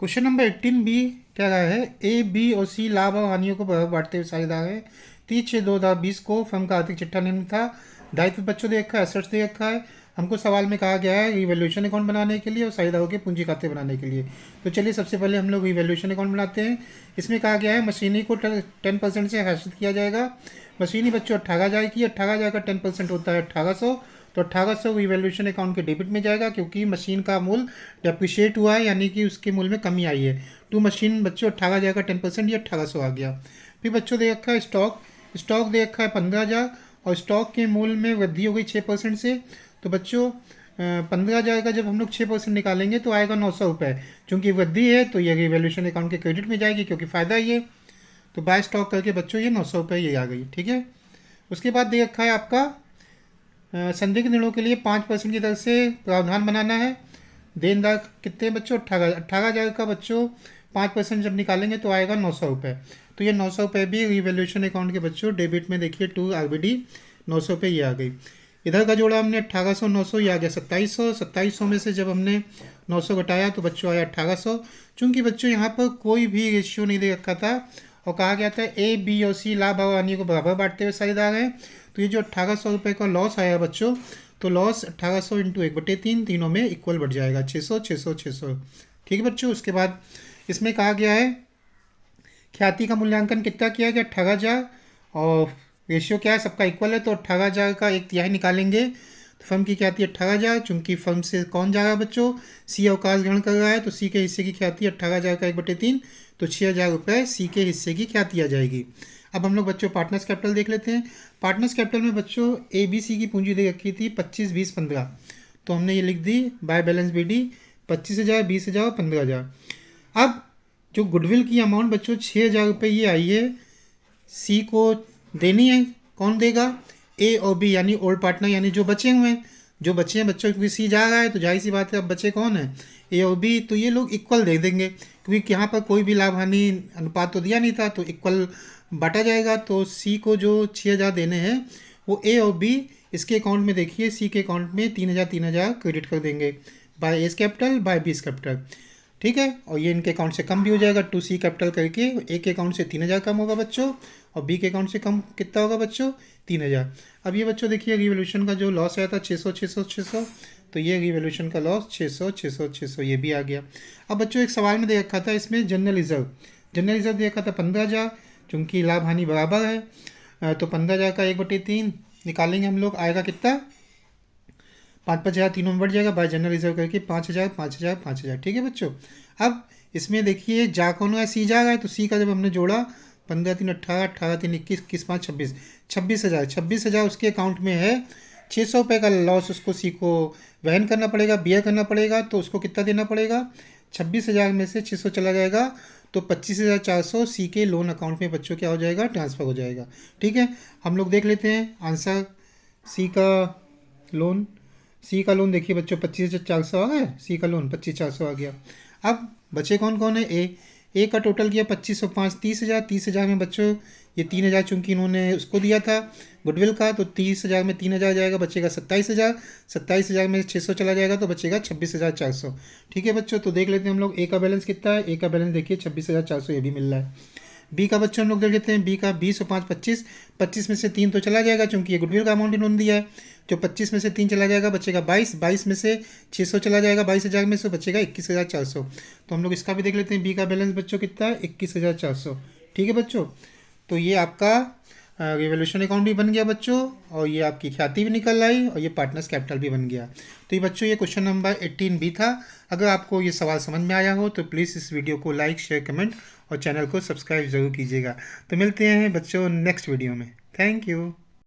Question number 18 B क्या रहा है, ए बी और सी लाभ और हानियों को बराबर बांटते हुए साझेदार है। 30/6/2020 को फर्म का आर्थिक चिट्ठा निम्न था। दायित्व बच्चों दे रखा है, एसेट्स दे रखा है। हमको सवाल में कहा गया है रिवैल्यूएशन अकाउंट बनाने के लिए और साझेदारों के पूंजी खाते बनाने के लिए। तो चलिए सबसे पहले हम लोग रिवैल्यूएशन अकाउंट बनाते हैं। इसमें कहा गया है मशीनरी को 10% से हासिल किया जाएगा। मशीनरी बच्चों 18,000 की, 18,000 का 10% होता है 1800। तो 1800 रिवैल्यूएशन अकाउंट के डेबिट में जाएगा क्योंकि मशीन का मूल्य डेप्रिशिएट हुआ है, यानी कि उसके मूल्य में कमी आई है। टू मशीन बच्चों 18,000 का 10%, ये 1800 आ गया। फिर बच्चों दे रखा है स्टॉक, स्टॉक दे रखा है 15,000 और स्टॉक के मूल्य में वृद्धि हो गई 6% से। तो बच्चों 15,000 का जब हम लोग 6% निकालेंगे तो आएगा 900 रुपये। चूँकि वृद्धि है तो ये रिवैल्यूएशन अकाउंट के क्रेडिट में जाएगी क्योंकि फ़ायदा ही है। तो बाय स्टॉक करके बच्चों ये 900 रुपये ये आ गई, ठीक है। उसके बाद दे रखा है आपका संदिग्ध ऋणों के लिए 5% की दर से प्रावधान बनाना है। देनदार कितने बच्चों 18,000 का बच्चों 5% जब निकालेंगे तो आएगा 900 रुपये। तो ये 900 रुपये भी रिवैल्यूएशन अकाउंट के बच्चों डेबिट में देखिए टू आरबीडी 900 रुपये ये आ गई। इधर का जोड़ा हमने 1800 900 ये आ गया 2700। 2700 में से जब हमने 900 घटाया तो बच्चों आया 1800। चूँकि बच्चों यहाँ पर कोई भी रेशियो नहीं दे रखा था और कहा गया था ए बी और सी लाभ और हानि को बराबर बांटते हुए साझेदार हैं। तो ये जो 1800 रुपये का लॉस आया बच्चों, तो लॉस 1800 इंटू 1/3 तीनों में इक्वल बढ़ जाएगा 600 600 600, ठीक है बच्चों। उसके बाद इसमें कहा गया है ख्याति का मूल्यांकन कितना किया गया 18,000 और रेशियो क्या है सबका इक्वल है। तो 18,000 का 1/3 निकालेंगे तो फर्म की ख्याति 18,000। चूंकि फर्म से कौन जा रहा है बच्चों, सी अवकाश ग्रहण कर रहा है तो सी के हिस्से की ख्याति 18,000 का 1/3, तो 6,000 रुपये सी के हिस्से की ख्याति आ जाएगी। अब हम लोग बच्चों पार्टनर्स कैपिटल देख लेते हैं। पार्टनर्स कैपिटल में बच्चों ए बी सी की पूंजी दे रखी थी 25 20 15, तो हमने ये लिख दी बाय बैलेंस बी डी 25,000 20,000 और 15,000। अब जो गुडविल की अमाउंट बच्चों 6,000 रुपये ये आई है, सी को देनी है। कौन देगा, ए और बी यानी ओल्ड पार्टनर यानी जो बचे हुए हैं, जो बचे हैं बच्चों, क्योंकि सी जा रहा है तो जाहिर सी बात है अब बचे कौन है ए और बी, तो ये लोग इक्वल दे देंगे क्योंकि यहाँ पर कोई भी लाभ हानि अनुपात तो दिया नहीं था तो इक्वल बांटा जाएगा। तो सी को जो 6,000 देने हैं वो ए और बी इसके अकाउंट में देखिए सी के अकाउंट में 3,000 3,000 क्रेडिट कर देंगे बाय एस कैपिटल बाय बीस कैपिटल, ठीक है। और ये इनके अकाउंट से कम भी हो जाएगा 2C कैपिटल करके। ए के अकाउंट से 3,000 कम होगा बच्चों और बी के अकाउंट से कम कितना होगा बच्चों 3,000। अब ये बच्चों देखिए रिवॉल्यूशन का जो लॉस आया था 600 600 600, तो ये रिवॉल्यूशन का लॉस 600 600 600 ये भी आ गया। अब बच्चों एक सवाल में दे रखा था इसमें जनरल रिजर्व, जनरल रिजर्व दे रखा था 15,000। चूँकि लाभ हानि बराबर है तो 15,000 का 1/3 निकालेंगे हम लोग, आएगा कितना 5,000 तीनों में बढ़ जाएगा बाय जनरल रिजर्व करके 5,000 5,000 5,000, ठीक है बच्चों। अब इसमें देखिए जा कौन है, सी जा रहा है तो सी का जब हमने जोड़ा 15 3 18 18 3 21 21 5 26 26,000 26,000 उसके अकाउंट में है। 600 रुपये का लॉस उसको सी को वहन करना पड़ेगा, बियर करना पड़ेगा। तो उसको कितना देना पड़ेगा, 26,000 में से 600 चला जाएगा तो 25,400 सी के लोन अकाउंट में बच्चों क्या हो जाएगा ट्रांसफ़र हो जाएगा, ठीक है। हम लोग देख लेते हैं आंसर। सी का लोन, सी का लोन देखिए बच्चों 25,400 आ गया, सी का लोन 25,400 आ गया। अब बचे कौन कौन है, ए का टोटल किया 2505 30,000। 30,000 में बच्चों ये 3,000 चूँकि इन्होंने उसको दिया था गुडविल का, तो 30,000 में 3,000 जाएगा बचेगा 27,000। 27,000 में 600 चला जाएगा तो बचेगा 26,400, ठीक है बच्चों। तो देख लेते हैं हम लोग ए का बैलेंस कितना है, ए का बैलेंस देखिए 26,400 ये भी मिल रहा है। बी का बच्चों हम लोग देख लेते हैं, बी का 20 और 5 25, 25 में से 3 तो चला जाएगा चूँकि ये गुडविल का अमाउंट इन्होंने दिया है। जो 25 में से 3 चला जाएगा बचेगा 22, 22 में से 600 चला जाएगा 22,000 में से बचेगा 21,400। तो हम लोग इसका भी देख लेते हैं, बी का बैलेंस बच्चों कितना है 21,400, ठीक है बच्चों। तो ये आपका रिवॉल्यूशन अकाउंट भी बन गया बच्चों और ये आपकी ख्याति भी निकल आई और ये पार्टनर्स कैपिटल भी बन गया। तो ये बच्चों ये क्वेश्चन नंबर 18 भी था। अगर आपको ये सवाल समझ में आया हो तो प्लीज़ इस वीडियो को लाइक शेयर कमेंट और चैनल को सब्सक्राइब ज़रूर कीजिएगा। तो मिलते हैं बच्चों नेक्स्ट वीडियो में, थैंक यू।